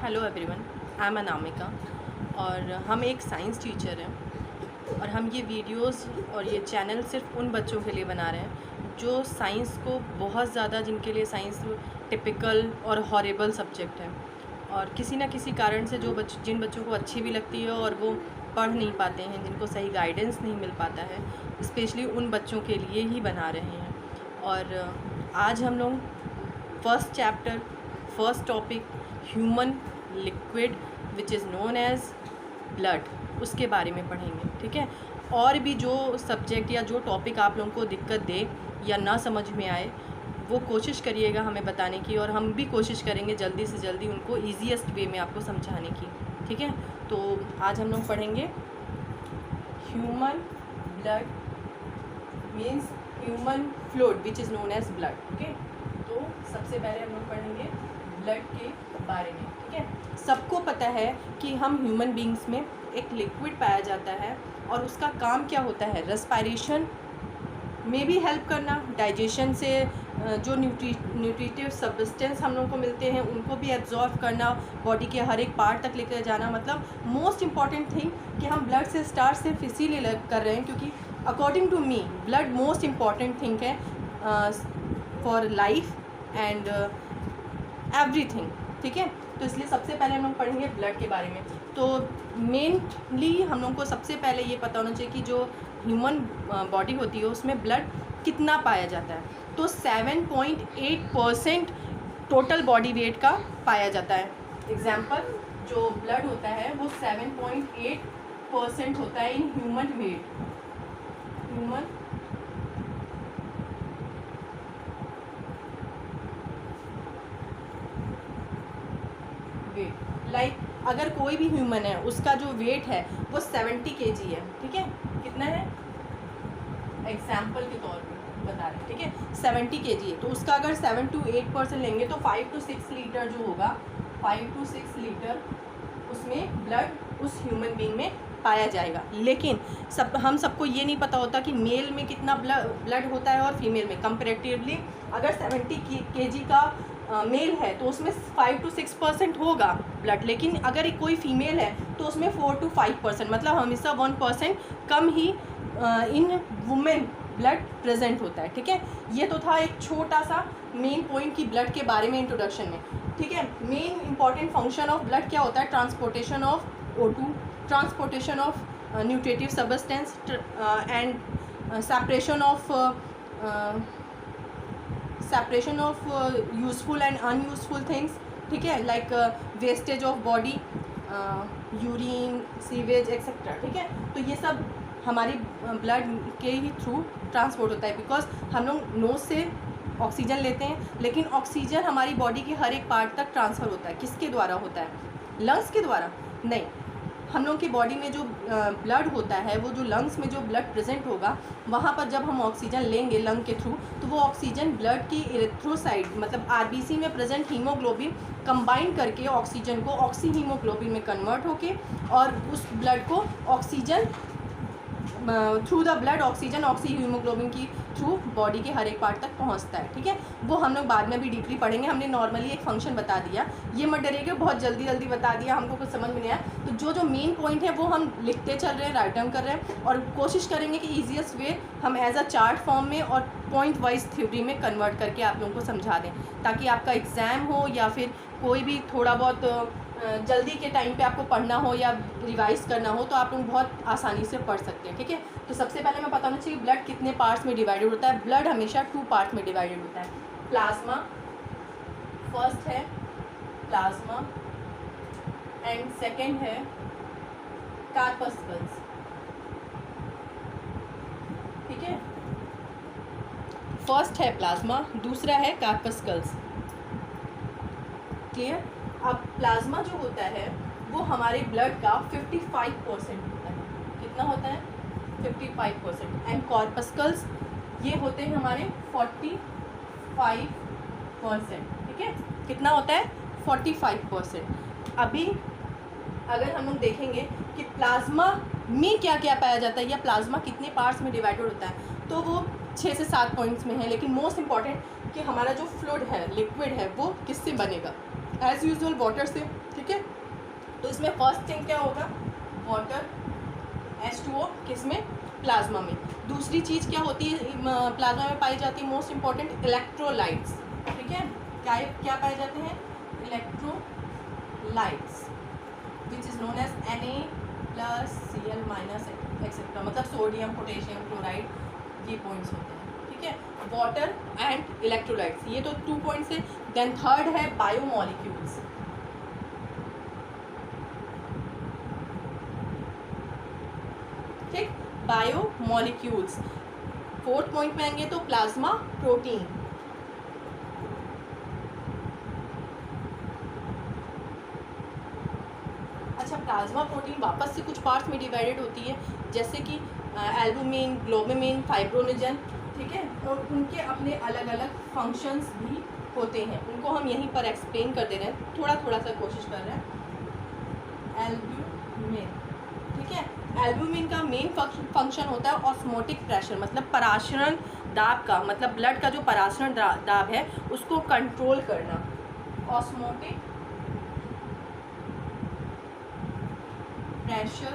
Hello everyone, I am Anamika और हम एक साइंस टीचर हैं और हम ये वीडियोस और ये चैनल सिर्फ उन बच्चों के लिए बना रहे हैं जो साइंस को बहुत ज़्यादा, जिनके लिए साइंस टिपिकल और हॉरिबल सब्जेक्ट है और किसी ना किसी कारण से जिन बच्चों को अच्छी भी लगती है और वो पढ़ नहीं पाते हैं, जिनको सही गाइडेंस नहीं मिल पाता है, स्पेशली उन बच्चों के लिए ही बना रहे हैं। और आज हम लोग first chapter, first topic human liquid which is known as blood, उसके बारे में पढ़ेंगे। ठीक है, और भी जो सब्जेक्ट या जो टॉपिक आप लोगों को दिक्कत दे या ना समझ में आए वो कोशिश करिएगा हमें बताने की, और हम भी कोशिश करेंगे जल्दी से जल्दी उनको ईजीएस्ट वे में आपको समझाने की। ठीक है, तो आज हम लोग पढ़ेंगे human blood means human fluid which is known as blood. Okay, तो सबसे पहले हम लोग पढ़ेंगे ब्लड के बारे में। ठीक है, सबको पता है कि हम ह्यूमन बींग्स में एक लिक्विड पाया जाता है और उसका काम क्या होता है, रेस्पिरेशन में भी हेल्प करना, डाइजेशन से जो न्यूट्रिटिव सब्सटेंस हम लोगों को मिलते हैं उनको भी एब्जॉर्व करना, बॉडी के हर एक पार्ट तक लेकर जाना। मतलब मोस्ट इम्पॉर्टेंट थिंग कि हम ब्लड से स्टार्ट सिर्फ इसीलिए कर रहे हैं क्योंकि according to me blood most important thing है फॉर लाइफ एंड एवरीथिंग। ठीक है, तो इसलिए सबसे पहले हम लोग पढ़ेंगे ब्लड के बारे में। तो मेनली हम लोग को सबसे पहले ये पता होना चाहिए कि जो ह्यूमन बॉडी होती है उसमें ब्लड कितना पाया जाता है। तो 7.8% टोटल बॉडी वेट का पाया जाता है। एग्जाम्पल, जो ब्लड होता है वो 7.8% होता है in human weight, human weight. Like अगर कोई भी ह्यूमन है उसका जो वेट है वो 70 kg है। ठीक है, कितना है एग्जाम्पल के तौर पे बता रहे हैं। ठीक है, 70 kg है तो उसका अगर 7 to 8% लेंगे तो 5 to 6 लीटर जो होगा, 5 to 6 लीटर उसमें ब्लड उस ह्यूमन बीइंग में पाया जाएगा। लेकिन हम सबको ये नहीं पता होता कि मेल में कितना ब्लड होता है और फीमेल में। कंपेरेटिवली अगर 70 kg का मेल है तो उसमें 5 to 6% होगा ब्लड, लेकिन अगर कोई फीमेल है तो उसमें 4 to 5%, मतलब हमेशा 1% कम ही इन वुमेन ब्लड प्रेजेंट होता है। ठीक है, ये तो था एक छोटा सा मेन पॉइंट की ब्लड के बारे में इंट्रोडक्शन में। ठीक है, main important function of blood क्या होता है, transportation of O2, transportation of nutritive substance and separation of useful and unuseful things. ठीक है, like wastage of body, urine, sewage etcetera. ठीक है, तो ये सब हमारी ब्लड के ही थ्रू ट्रांसपोर्ट होता है, बिकॉज हम लोग नोज से ऑक्सीजन लेते हैं लेकिन ऑक्सीजन हमारी बॉडी के हर एक पार्ट तक ट्रांसफ़र होता है। किसके द्वारा होता है, लंग्स के द्वारा नहीं। हम लोग की बॉडी में जो ब्लड होता है, वो जो लंग्स में जो ब्लड प्रेजेंट होगा वहाँ पर जब हम ऑक्सीजन लेंगे लंग के थ्रू तो वो ऑक्सीजन ब्लड की इरेथ्रोसाइट मतलब आरबीसी में प्रेजेंट हीमोग्लोबिन कंबाइन करके ऑक्सीजन को ऑक्सी हीमोग्लोबिन में कन्वर्ट होके और उस ब्लड को oxygen through the blood oxygen oxy haemoglobin की थ्रू बॉडी के हर एक पार्ट तक पहुंचता है। ठीक है, वो हम लोग बाद में भी डीपली पढ़ेंगे। हमने नॉर्मली एक फंक्शन बता दिया, ये मत डरिएगा बहुत जल्दी बता दिया, हमको कुछ समझ में नहीं आया। तो जो मेन पॉइंट है वो हम लिखते चल रहे हैं, राइट डाउन कर रहे हैं और कोशिश करेंगे कि ईजीएस्ट वे हम एज अ चार्ट फॉर्म में और पॉइंट वाइज थ्योरी में कन्वर्ट करके आप लोगों को समझा दें, ताकि आपका एग्ज़ाम हो या फिर कोई भी थोड़ा बहुत जल्दी के टाइम पे आपको पढ़ना हो या रिवाइज करना हो तो आप लोग बहुत आसानी से पढ़ सकते हैं। ठीक है, तो सबसे पहले मैं बताना चाहिए ब्लड कितने पार्ट्स में डिवाइडेड होता है। ब्लड हमेशा 2 पार्ट में डिवाइडेड होता है। प्लाज्मा फर्स्ट है, प्लाज्मा एंड सेकंड है कार्पस्कल्स। ठीक है, फर्स्ट है प्लाज्मा, दूसरा है कार्पस्कल्स। क्लियर। अब प्लाज्मा जो होता है वो हमारे ब्लड का 55% होता है। कितना होता है, 55%। एंड कॉर्पस्कल्स ये होते हैं हमारे 45%। ठीक है, कितना होता है, 45%। अभी अगर हम लोग देखेंगे कि प्लाज्मा में क्या क्या पाया जाता है या प्लाज्मा कितने पार्ट्स में डिवाइडेड होता है, तो वो 6 से 7 पॉइंट्स में है। लेकिन मोस्ट इम्पॉर्टेंट कि हमारा जो फ्लूइड है, लिक्विड है, वो किससे बनेगा, एज यूजुअल वाटर से, ठीक है। तो इसमें फर्स्ट थिंग क्या होगा, वाटर, H2O, किसमें, प्लाज्मा में। दूसरी चीज़ क्या होती है प्लाज्मा में पाई जाती है, मोस्ट इंपॉर्टेंट इलेक्ट्रोलाइट्स, ठीक है। क्या पाए जाते हैं, electrolytes, which is known as Na+Cl- etcetera, मतलब सोडियम, पोटेशियम, क्लोराइड, ये पॉइंट्स होते हैं, ठीक है। वाटर एंड इलेक्ट्रोलाइट्स, ये तो 2 पॉइंट्स है। देन थर्ड है बायोमोलिक्यूल्स, ठीक, बायोमोलिक्यूल्स। फोर्थ पॉइंट में आएंगे तो प्लाज्मा प्रोटीन, अच्छा प्लाज्मा प्रोटीन वापस से कुछ पार्ट्स में डिवाइडेड होती है, जैसे कि एल्बुमिन, ग्लोबुमिन, फाइब्रोनेजन, ठीक है। और उनके अपने अलग अलग फंक्शंस भी होते हैं, उनको हम यहीं पर एक्सप्लेन कर दे रहे हैं, थोड़ा थोड़ा सा कोशिश कर रहे हैं। एल्ब्यूमिन, ठीक है। एल्ब्यूमिन का मेन फंक्शन होता है ऑस्मोटिक प्रेशर, मतलब पराशरण दाब का, मतलब ब्लड का जो पराशरण दाब है उसको कंट्रोल करना, ऑस्मोटिक प्रेशर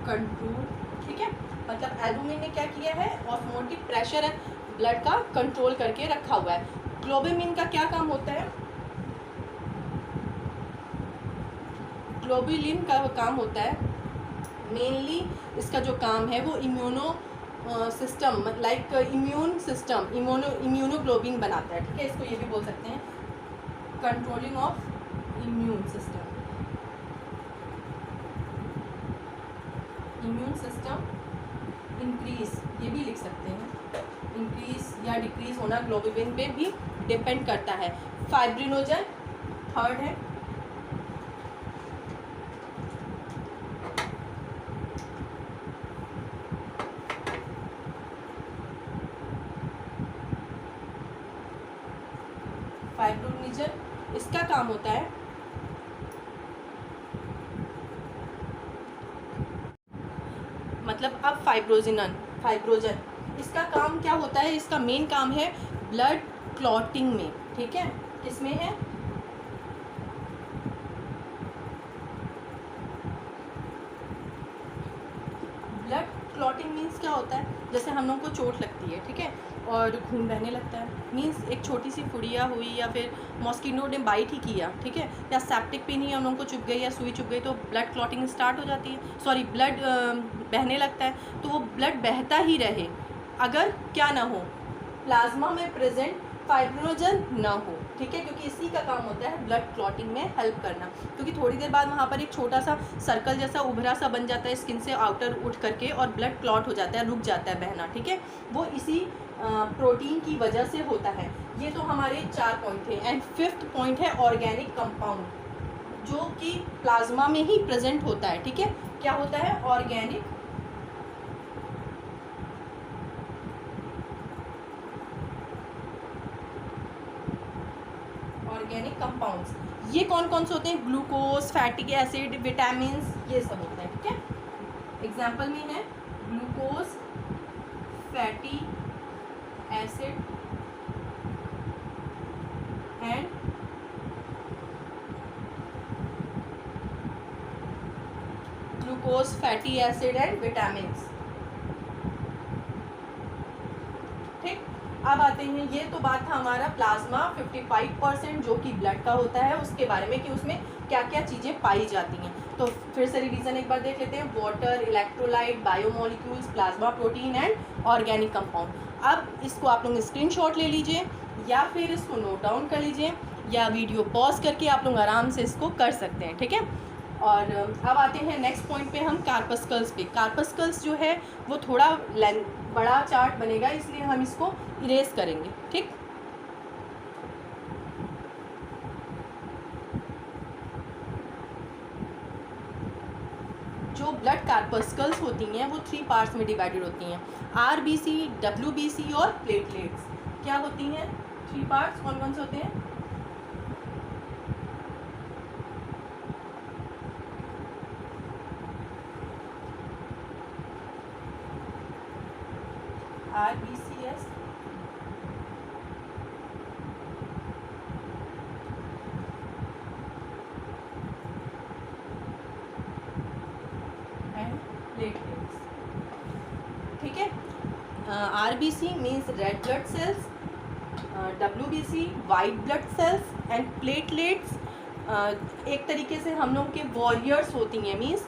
कंट्रोल, ठीक है। मतलब एल्बुमिन ने क्या किया है, ऑस्मोटिक प्रेशर है ब्लड का कंट्रोल करके रखा हुआ है। ग्लोबुमिन का क्या काम होता है, ग्लोबुलिन का काम होता है मेनली, इसका जो काम है वो immuno system, like immune system, immunoglobulin बनाता है, ठीक है। इसको ये भी बोल सकते हैं controlling of immune system, immune system increase, ये भी लिख सकते हैं, इंक्रीज या डिक्रीज होना ग्लोबुलिन पे भी डिपेंड करता है। फाइब्रिनोजन थर्ड है, फाइब्रोनिजन, इसका काम होता है मतलब अब फाइब्रोजन इसका काम क्या होता है, इसका मेन काम है ब्लड क्लॉटिंग में, ठीक है। किसमें है, ब्लड क्लॉटिंग मीन्स क्या होता है, जैसे हम लोगों को चोट लगती है, ठीक है, और खून बहने लगता है, मीन्स एक छोटी सी फुड़िया हुई या फिर मॉस्किटो ने बाइट ही किया, ठीक है, या सेप्टिक पिन ही हम लोगों को चुभ गई या सुई चुभ गई तो ब्लड क्लॉटिंग स्टार्ट हो जाती है, सॉरी ब्लड बहने लगता है। तो वो ब्लड बहता ही रहे अगर क्या ना हो, प्लाज्मा में प्रेजेंट फाइब्रिनोजन ना हो, ठीक है, क्योंकि इसी का काम होता है ब्लड क्लॉटिंग में हेल्प करना, क्योंकि थोड़ी देर बाद वहाँ पर एक छोटा सा सर्कल जैसा उभरा सा बन जाता है स्किन से आउटर उठ करके और ब्लड क्लॉट हो जाता है, रुक जाता है बहना, ठीक है। वो इसी प्रोटीन की वजह से होता है। ये तो हमारे 4 पॉइंट थे। एंड फिफ्थ पॉइंट है ऑर्गेनिक कंपाउंड, जो कि प्लाज्मा में ही प्रेजेंट होता है, ठीक है। क्या होता है, ऑर्गेनिक कंपाउंड्स। ये कौन कौन से होते हैं, ग्लूकोज, फैटी एसिड, विटामिन, ये सब होते हैं, ठीक है। एग्जाम्पल में है glucose, fatty acid and glucose, fatty acid and vitamin, ठीक। अब आते हैं, ये तो बात था हमारा प्लाज्मा 55% जो कि ब्लड का होता है उसके बारे में, कि उसमें क्या क्या चीज़ें पाई जाती हैं। तो फिर से रिवीजन एक बार देख लेते हैं, water, electrolyte, biomolecules, plasma protein and organic compound. अब इसको आप लोग स्क्रीनशॉट ले लीजिए या फिर इसको नोट डाउन कर लीजिए या वीडियो पॉज करके आप लोग आराम से इसको कर सकते हैं, ठीक है। और अब आते हैं नेक्स्ट पॉइंट पे, हम कार्पस्कल्स पे। कार्पस्कल्स जो है वो थोड़ा बड़ा चार्ट बनेगा, इसलिए हम इसको इरेज करेंगे, ठीक। जो ब्लड कार्पस्कल्स होती हैं वो 3 पार्ट्स में डिवाइडेड होती हैं, RBC, WBC और प्लेटलेट्स। क्या होती हैं 3 पार्ट्स, कौन कौन से होते हैं, RBCS, RBC means red blood cells, WBC white blood cells and platelets एक तरीके से हम लोग के वॉरियर्स होती हैं। मीन्स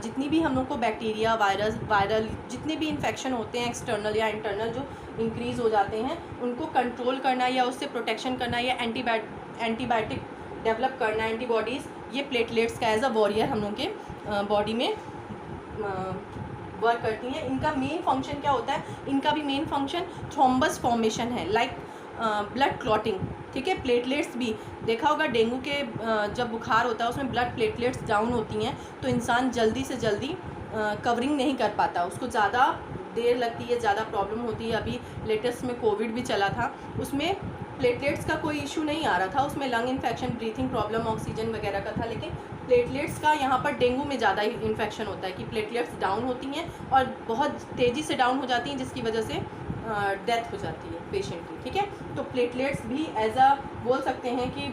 जितनी भी हम लोग को बैक्टीरिया वायरल जितने भी इन्फेक्शन होते हैं एक्सटर्नल या इंटरनल जो इंक्रीज़ हो जाते हैं उनको कंट्रोल करना या उससे प्रोटेक्शन करना या एंटीबायोटिक डेवलप करना, एंटीबॉडीज़, ये प्लेटलेट्स का एज अ वॉरियर हम लोग के बॉडी में वर्क करती हैं। इनका मेन फंक्शन क्या होता है? इनका भी मेन फंक्शन थ्रोम्बस फॉर्मेशन है, लाइक ब्लड क्लॉटिंग। ठीक है, प्लेटलेट्स भी देखा होगा, डेंगू के जब बुखार होता है उसमें ब्लड प्लेटलेट्स डाउन होती हैं तो इंसान जल्दी से जल्दी कवरिंग नहीं कर पाता, उसको ज़्यादा देर लगती है, ज़्यादा प्रॉब्लम होती है। अभी लेटेस्ट में कोविड भी चला था, उसमें प्लेटलेट्स का कोई इशू नहीं आ रहा था, उसमें lung infection, breathing problem, oxygen वगैरह का था। लेकिन प्लेटलेट्स का यहाँ पर डेंगू में ज़्यादा ही इन्फेक्शन होता है कि प्लेटलेट्स डाउन होती हैं और बहुत तेज़ी से डाउन हो जाती हैं, जिसकी वजह से डेथ हो जाती है पेशेंट की। ठीक है, तो प्लेटलेट्स भी एज अ बोल सकते हैं कि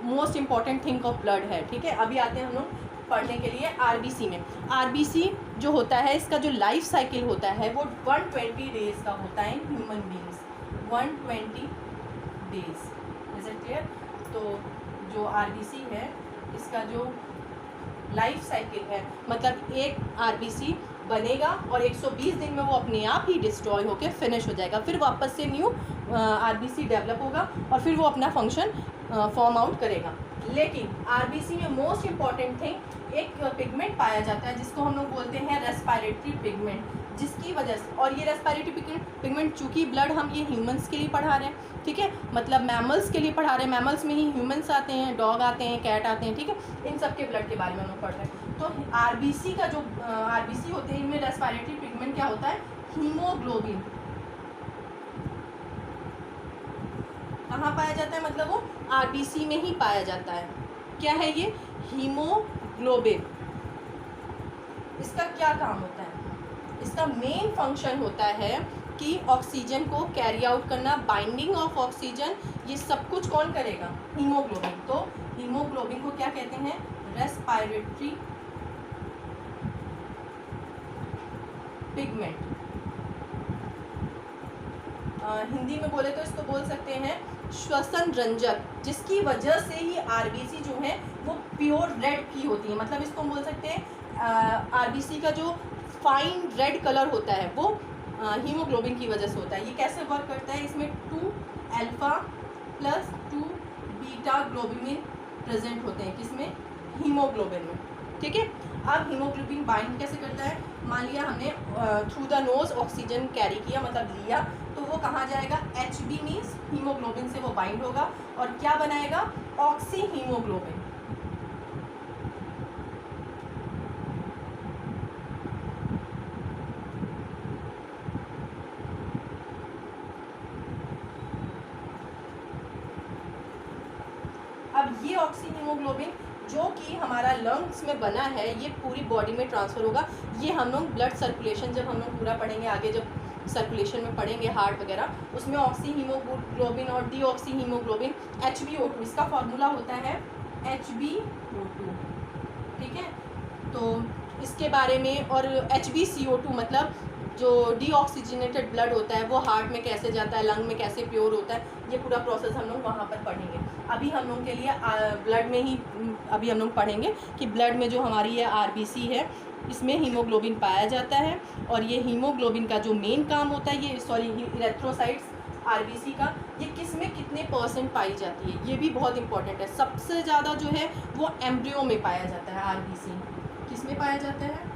most important thing of blood है। ठीक है, अभी आते हैं हम लोग पढ़ने के लिए RBC में। RBC जो होता है, इसका जो लाइफ साइकिल होता है वो 120 डेज़ का होता है in human beings, 120 days. Is it clear? तो जो RBC है इसका जो लाइफ साइकिल है, मतलब एक RBC बनेगा और 120 दिन में वो अपने आप ही डिस्ट्रॉय होकर फिनिश हो जाएगा, फिर वापस से न्यू RBC डेवलप होगा और फिर वो अपना फंक्शन फॉर्म आउट करेगा। लेकिन RBC में मोस्ट इम्पॉर्टेंट थिंग एक पिगमेंट पाया जाता है जिसको हम लोग बोलते हैं रेस्पिरेटरी पिगमेंट, जिसकी वजह से, और ये रेस्पिरेटरी पिगमेंट चूँकि ब्लड हम ये ह्यूमंस के लिए पढ़ा रहे हैं, ठीक है, मतलब मैमल्स के लिए पढ़ा रहे हैं, मैमल्स में ही ह्यूमंस आते हैं, डॉग आते हैं, कैट आते हैं, ठीक है, इन सब के ब्लड के बारे में हम लोग पढ़ रहे हैं। तो RBC का जो RBC होते हैं इनमें रेस्पिरेटरी पिगमेंट क्या होता है? हीमोग्लोबिन। कहाँ पाया जाता है? मतलब वो RBC में ही पाया जाता है। क्या है ये? हीमोग्लोबिन। इसका क्या काम होता है? इसका मेन फंक्शन होता है कि ऑक्सीजन को कैरी आउट करना, बाइंडिंग ऑफ ऑक्सीजन, ये सब कुछ कौन करेगा? हीमोग्लोबिन। तो हीमोग्लोबिन को क्या कहते हैं? Respiratory pigment. हिंदी में बोले तो इसको बोल सकते हैं श्वसन रंजक, जिसकी वजह से ही RBC जो है वो प्योर रेड की होती है। मतलब इसको बोल सकते हैं RBC का जो फाइन रेड कलर होता है वो हीमोग्लोबिन की वजह से होता है। ये कैसे वर्क करता है? इसमें 2 alpha plus 2 beta globin present होते हैं, किसमें? हीमोग्लोबिन में। ठीक है, अब हीमोग्लोबिन बाइंड कैसे करता है? मान लिया हमने through the nose oxygen carry किया, मतलब लिया, तो वो कहाँ जाएगा? HB मीन्स हीमोग्लोबिन से वो बाइंड होगा और क्या बनाएगा? Oxy haemoglobin. अब ये ऑक्सी हीमोग्लोबिन जो कि हमारा लंग्स में बना है ये पूरी बॉडी में ट्रांसफ़र होगा। ये हम लोग ब्लड सर्कुलेशन जब हम लोग पूरा पढ़ेंगे आगे, जब सर्कुलेशन में पढ़ेंगे हार्ट वगैरह, उसमें ऑक्सी हीमोग्लोबिन और डीऑक्सी हीमोग्लोबिन HbO2, इसका फॉर्मूला होता है HbO2। ठीक है, तो इसके बारे में, और HbCO2 मतलब जो डीऑक्सीजनेटेड ब्लड होता है वो हार्ट में कैसे जाता है, लंग में कैसे प्योर होता है, ये पूरा प्रोसेस हम लोग वहाँ पर पढ़ेंगे। अभी हम लोग के लिए ब्लड में ही अभी हम लोग पढ़ेंगे कि ब्लड में जो हमारी ये RBC है इसमें हीमोग्लोबिन पाया जाता है, और ये हीमोग्लोबिन का जो मेन काम होता है, ये इरेथ्रोसाइट्स RBC का, ये किस में कितने % पाई जाती है, ये भी बहुत इंपॉर्टेंट है। सबसे ज़्यादा जो है वो एम्ब्रियो में पाया जाता है RBC। किस में पाया जाता है?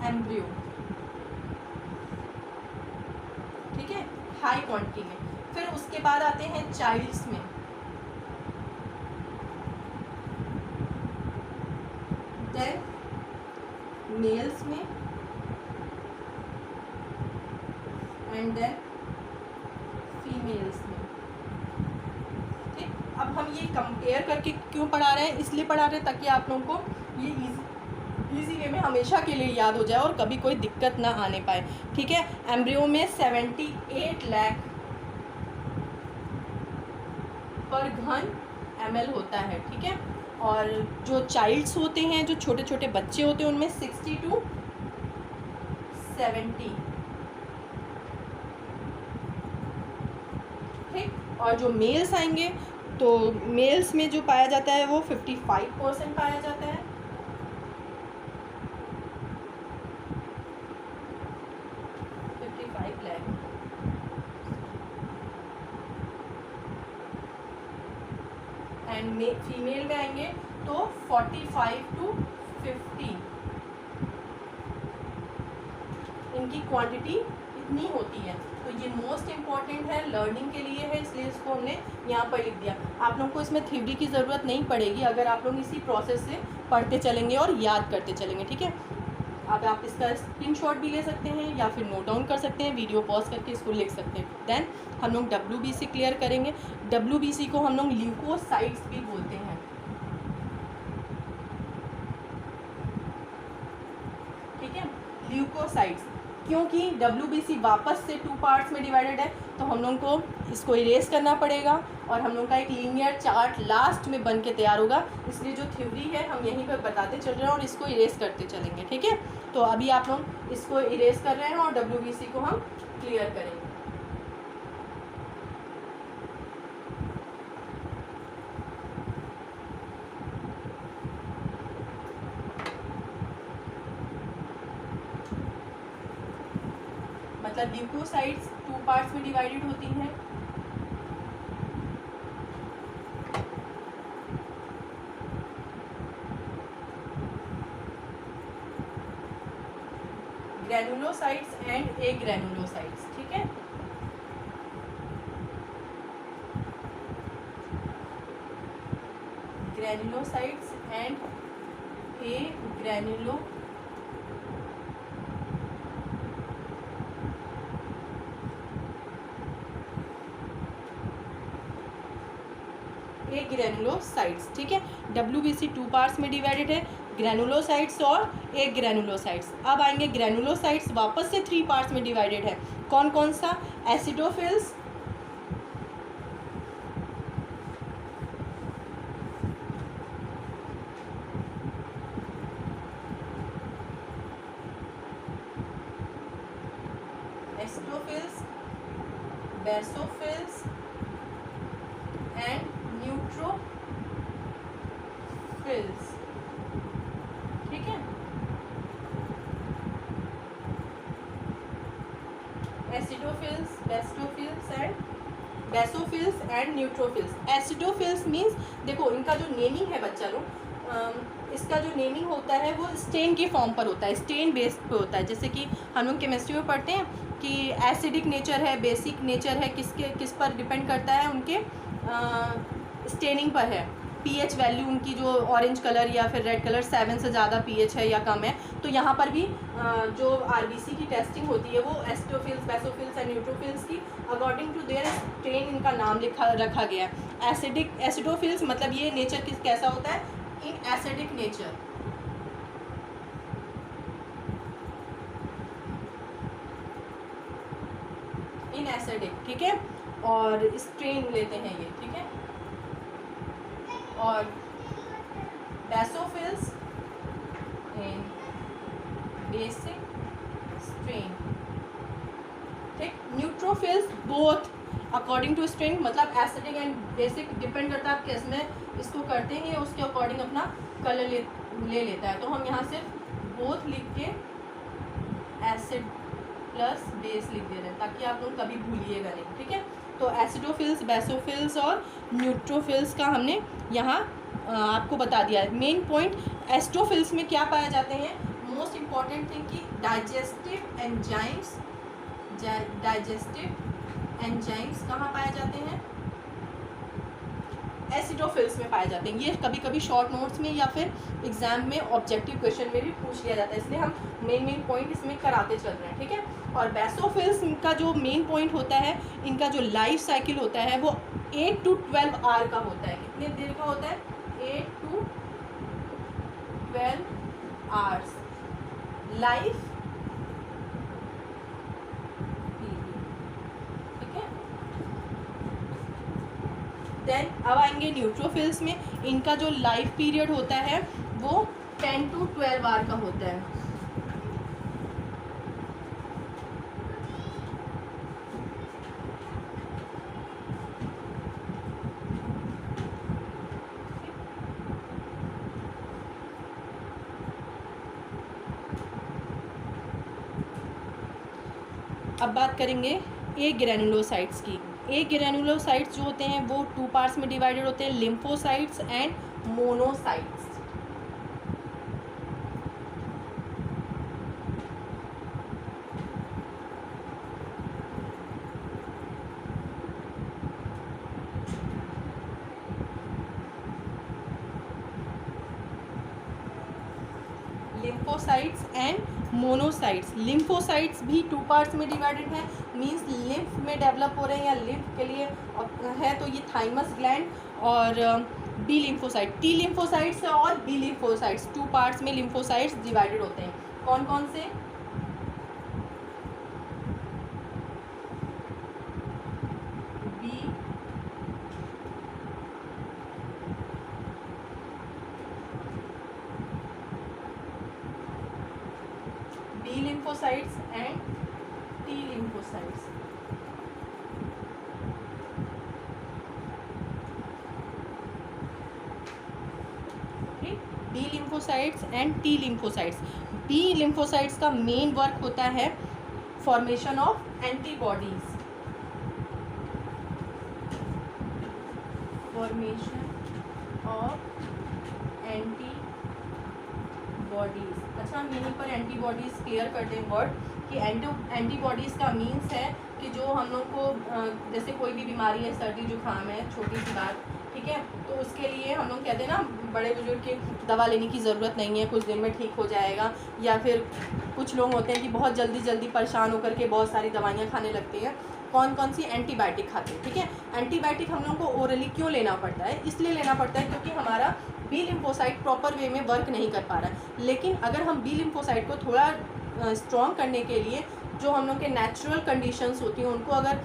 एम्ब्रियो। ठीक है, हाई क्वांटिटी में। फिर उसके बाद आते हैं चाइल्ड्स में, देन मेल्स में, एंड देन फीमेल्स में। ठीक, अब हम ये कंपेयर करके क्यों पढ़ा रहे हैं? इसलिए पढ़ा रहे हैं ताकि आप लोगों को ये इजी वे में हमेशा के लिए याद हो जाए और कभी कोई दिक्कत ना आने पाए। ठीक है, एम्ब्रियो में 78 लाख पर घन ml होता है। ठीक है, और जो चाइल्ड्स होते हैं, जो छोटे छोटे बच्चे होते हैं, उनमें 62 70, ठीक। और जो मेल्स आएंगे तो मेल्स में जो पाया जाता है वो 55% पाया जाता है। एंड फीमेल में आएंगे तो 45 to 50, इनकी क्वांटिटी इतनी होती है। तो ये मोस्ट इम्पॉर्टेंट है, लर्निंग के लिए है, इसलिए इसको हमने यहाँ पर लिख दिया। आप लोगों को इसमें थ्योरी की ज़रूरत नहीं पड़ेगी अगर आप लोग इसी प्रोसेस से पढ़ते चलेंगे और याद करते चलेंगे, ठीक है। अब आप इसका स्क्रीनशॉट भी ले सकते हैं या फिर नोट डाउन कर सकते हैं, वीडियो पॉज करके इसको लिख सकते हैं। देन हम लोग WBC क्लियर करेंगे। WBC को हम लोग ल्यूकोसाइट्स भी बोलते हैं, ठीक है, ल्यूकोसाइट्स। क्योंकि WBC वापस से 2 पार्ट्स में डिवाइडेड है तो हम लोग को इसको इरेज करना पड़ेगा और हम लोग का एक लीनियर चार्ट लास्ट में बन के तैयार होगा। इसलिए जो थ्योरी है हम यहीं पर बताते चल रहे हैं और इसको इरेज करते चलेंगे, ठीक है। तो अभी आप लोग इसको इरेज कर रहे हैं और WBC को हम क्लियर करेंगे। मतलब ल्यूकोसाइट्स 2 पार्ट्स में डिवाइडेड होती हैं। ग्रैनुलोसाइट्स एंड एग्रैनुलोसाइट्स, ठीक है। ग्रैनुलोसाइट्स एंड एग्रैनुलो ग्रैनुलोसाइट्स, ठीक है। WBC 2 पार्ट्स में डिवाइडेड है, ग्रैनुलोसाइट्स और एग्रैनुलोसाइट्स। अब आएंगे ग्रैनुलोसाइट्स, वापस से 3 पार्ट्स में डिवाइडेड है। कौन कौन सा? एसिडोफिल्स, बेसोफिल्स एंड न्यूट्रोफिल्स, ठीक है। Acidophils, basophils and neutrophils. Acidophils means, देखो इनका जो नेमिंग है बच्चा लोग, इसका जो नेमिंग होता है वो स्टेन के फॉर्म पर होता है, स्टेन बेस्ड पे होता है। जैसे कि हम लोग केमिस्ट्री में पढ़ते हैं कि एसिडिक नेचर है, बेसिक नेचर है, किस पर डिपेंड करता है, उनके स्टेनिंग पर है। पीएच वैल्यू उनकी जो ऑरेंज कलर या फिर रेड कलर 7 से ज़्यादा पीएच है या कम है। तो यहाँ पर भी जो आरबीसी की टेस्टिंग होती है वो एसिडोफिल्स, बेसोफिल्स एंड न्यूट्रोफिल्स की अकॉर्डिंग टू देयर स्ट्रेन इनका नाम रखा गया है। एसिडोफिल्स मतलब ये नेचर कैसा होता है, in acidic nature. In acidic, ठीक है। और स्ट्रेन लेते हैं ये, ठीक है। और बेसोफिल्स इन बेसिक स्ट्रेन, ठीक। Neutrophils both according to strain, मतलब एसिडिक एंड बेसिक डिपेंड करता है आप किस में इसको करते हैं, उसके अकॉर्डिंग अपना कलर ले लेता है। तो हम यहाँ से बोथ लिख के एसिड प्लस बेस लिख दे रहे हैं ताकि आप लोग कभी भूलिएगा नहीं, ठीक है। तो एसिडोफिल्स, बेसोफिल्स और न्यूट्रोफिल्स का हमने यहाँ आपको बता दिया है। मेन पॉइंट एस्ट्रोफिल्स में क्या पाए जाते हैं, मोस्ट इम्पॉर्टेंट थिंग कि डाइजेस्टिव एंजाइम्स कहाँ पाए जाते हैं, एसिडोफिल्स में पाए जाते हैं। ये कभी कभी शॉर्ट नोट्स में या फिर एग्जाम में ऑब्जेक्टिव क्वेश्चन में भी पूछ लिया जाता है, इसलिए हम मेन पॉइंट इसमें कराते चल रहे हैं, ठीक है। और बेसोफिल्स का जो मेन पॉइंट होता है, इनका जो लाइफ साइकिल होता है वो 8 to 12 आवर का होता है। कितने देर का होता है, 8 to 12 आवर्स लाइफ, ठीक है। देन अब आएंगे न्यूट्रोफिल्स में, इनका जो लाइफ पीरियड होता है वो 10 to 12 आवर का होता है। अब बात करेंगे ए ग्रैनुलोसाइट्स की। ए ग्रैनुलोसाइट्स जो होते हैं वो 2 पार्ट्स में डिवाइडेड होते हैं, lymphocytes and monocytes. Lymphocytes and monocytes. Lymphocytes भी 2 पार्ट्स में डिवाइडेड है, मींस लिम्फ में डेवलप हो रहे हैं या लिम्फ के लिए है, तो ये थाइमस ग्लैंड। और बी लिम्फोसाइट, टी लिम्फोसाइट्स और बी लिम्फोसाइट्स, 2 पार्ट्स में लिम्फोसाइट्स डिवाइडेड होते हैं। कौन कौन से? B lymphocytes and T lymphocytes. B lymphocytes and T lymphocytes. B lymphocytes का मेन वर्क होता है formation of antibodies, formation of antibodies. अच्छा, हम यहीं पर एंटीबॉडीज क्लियर कर दें वर्ड कि एंटीबॉडीज़ का मीन्स है कि जो हम लोग को जैसे कोई भी बीमारी है, सर्दी जुकाम है, छोटी सी बात, ठीक है, तो उसके लिए हम लोग कहते हैं ना, बड़े बुजुर्ग की दवा लेने की ज़रूरत नहीं है, कुछ दिन में ठीक हो जाएगा। या फिर कुछ लोग होते हैं कि बहुत जल्दी परेशान होकर के बहुत सारी दवाइयाँ खाने लगते हैं। कौन कौन सी? एंटीबायोटिक खाते हैं, ठीक है। एंटीबायोटिक हम लोग को ओरली क्यों लेना पड़ता है? इसलिए लेना पड़ता है क्योंकि हमारा बी लिम्फोसाइट प्रॉपर वे में वर्क नहीं कर पा रहा है। लेकिन अगर हम बी लिम्फोसाइट को थोड़ा स्ट्रॉन्ग करने के लिए जो हम लोग के नेचुरल कंडीशंस होती हैं उनको अगर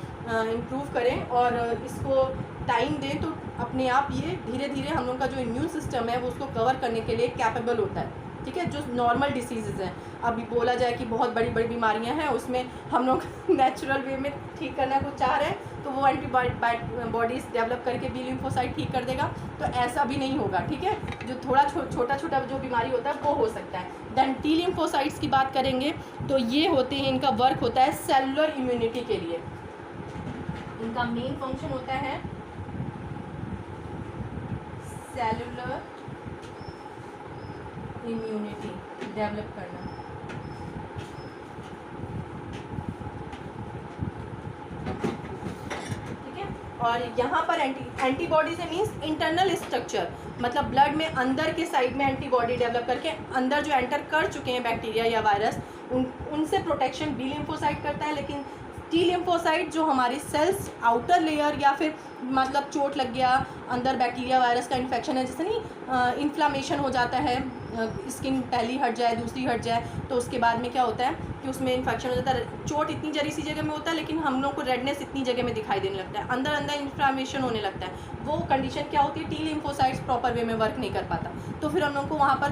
इम्प्रूव करें और इसको टाइम दें, तो अपने आप ये धीरे धीरे हम लोग का जो इम्यून सिस्टम है वो उसको कवर करने के लिए कैपेबल होता है, ठीक है। जो नॉर्मल डिसीज़ हैं, अभी बोला जाए कि बहुत बड़ी बड़ी बीमारियां हैं, उसमें हम लोग नेचुरल वे में ठीक करना को चाह रहे हैं, तो वो एंटीबॉडीज़ डेवलप करके बी लिम्फोसाइट ठीक कर देगा। तो ऐसा भी नहीं होगा, ठीक है। जो थोड़ा छोटा जो बीमारी होता है वो हो सकता है। देन टी लिम्फोसाइट्स की बात करेंगे तो ये होते हैं, इनका वर्क होता है सेलुलर इम्यूनिटी के लिए। इनका मेन फंक्शन होता है सेलुलर इम्यूनिटी डेवलप करना। ठीक है, और यहाँ पर एंटीबॉडी से मीन्स इंटरनल स्ट्रक्चर, मतलब ब्लड में अंदर के साइड में एंटीबॉडी डेवलप करके अंदर जो एंटर कर चुके हैं बैक्टीरिया या वायरस, उनसे प्रोटेक्शन बी लिम्फोसाइट करता है। लेकिन टी लिम्फोसाइट जो हमारी सेल्स आउटर लेयर या फिर मतलब चोट लग गया, अंदर बैक्टीरिया वायरस का इन्फेक्शन है, जैसे नहीं इन्फ्लामेशन हो जाता है, स्किन पहली हट जाए दूसरी हट जाए, तो उसके बाद में क्या होता है कि उसमें इन्फेक्शन हो जाता है। चोट इतनी जरी सी जगह में होता है लेकिन हम लोग को रेडनेस इतनी जगह में दिखाई देने लगता है, अंदर अंदर इन्फ्लामेशन होने लगता है। वो कंडीशन क्या होती है? टी लिम्फोसाइट्स प्रॉपर वे में वर्क नहीं कर पाता, तो फिर हम लोग को वहाँ पर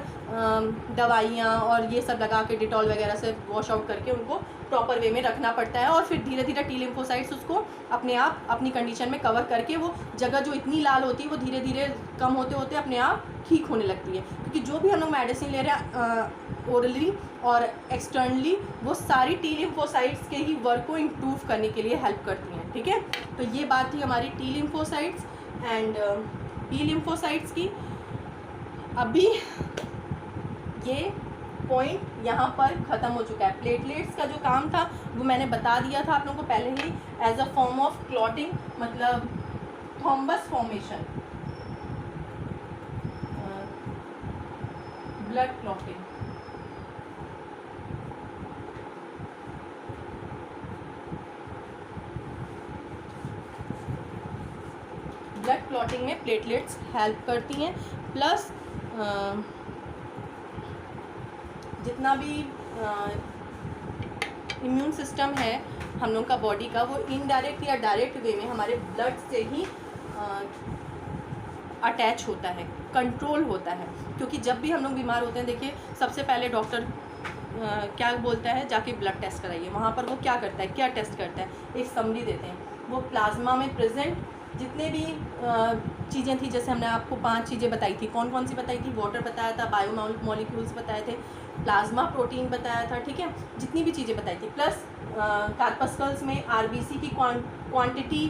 दवाइयाँ और ये सब लगा के डिटॉल वगैरह से वॉश आउट करके उनको प्रॉपर वे में रखना पड़ता है। और फिर धीरे धीरे टी लिम्फोसाइट्स उसको अपने आप अपनी कंडीशन में कवर करके वो जगह जो इतनी लाल होती है वो धीरे धीरे कम होते होते अपने आप ठीक होने लगती है। क्योंकि जो भी हम लोग मेडिसिन ले रहे हैं ओरली और एक्सटर्नली, वो सारी टी लिम्फोसाइट्स के ही वर्क को इम्प्रूव करने के लिए हेल्प करती हैं, ठीक है। तो ये बात थी हमारी T lymphocytes and B lymphocytes की। अभी ये पॉइंट यहाँ पर ख़त्म हो चुका है। प्लेटलेट्स का जो काम था वो मैंने बता दिया था आप लोगों को पहले ही, as a form of clotting, मतलब thrombus formation, blood clotting. Blood clotting में प्लेटलेट्स हेल्प करती हैं, प्लस जितना भी इम्यून सिस्टम है हम लोग का बॉडी का, वो इनडायरेक्ट या डायरेक्ट वे में हमारे ब्लड से ही अटैच होता है, कंट्रोल होता है। क्योंकि जब भी हम लोग बीमार होते हैं, देखिए सबसे पहले डॉक्टर क्या बोलता है, जाके ब्लड टेस्ट कराइए। वहाँ पर वो क्या करता है, क्या टेस्ट करता है, एक समरी देते हैं। वो प्लाज्मा में प्रेजेंट जितने भी चीज़ें थी, जैसे हमने आपको 5 चीज़ें बताई थी, कौन कौन सी बताई थी? वाटर बताया था, बायो मॉलिक्यूल्स बताए थे, प्लाज्मा प्रोटीन बताया था, ठीक है, जितनी भी चीज़ें बताई थी, प्लस कार्पस्कल्स में आरबीसी की क्वांटिटी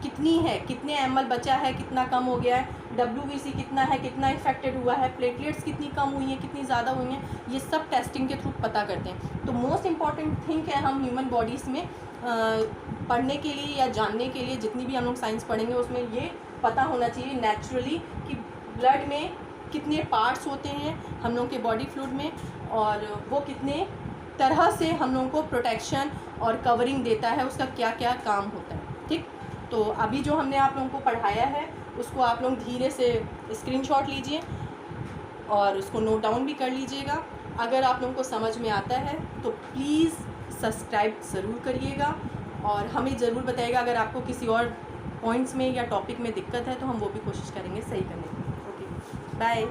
कितनी है, कितने ml बचा है, कितना कम हो गया है, डब्ल्यूबीसी कितना है, कितना इफेक्टेड हुआ है, प्लेटलेट्स कितनी कम हुई हैं, कितनी ज़्यादा हुई हैं, ये सब टेस्टिंग के थ्रू पता करते हैं। तो मोस्ट इम्पॉर्टेंट थिंग है हम ह्यूमन बॉडीज़ में पढ़ने के लिए या जानने के लिए, जितनी भी हम लोग साइंस पढ़ेंगे उसमें ये पता होना चाहिए नेचुरली कि ब्लड में कितने पार्ट्स होते हैं हम लोग के बॉडी फ्लूइड में, और वो कितने तरह से हम लोगों को प्रोटेक्शन और कवरिंग देता है, उसका क्या क्या काम होता है। ठीक, तो अभी जो हमने आप लोगों को पढ़ाया है उसको आप लोग धीरे से स्क्रीनशॉट लीजिए और उसको नोट डाउन भी कर लीजिएगा। अगर आप लोगों को समझ में आता है तो प्लीज़ सब्सक्राइब ज़रूर करिएगा और हमें ज़रूर बताइएगा अगर आपको किसी और पॉइंट्स में या टॉपिक में दिक्कत है तो हम वो भी कोशिश करेंगे सही करने की। Okay, bye.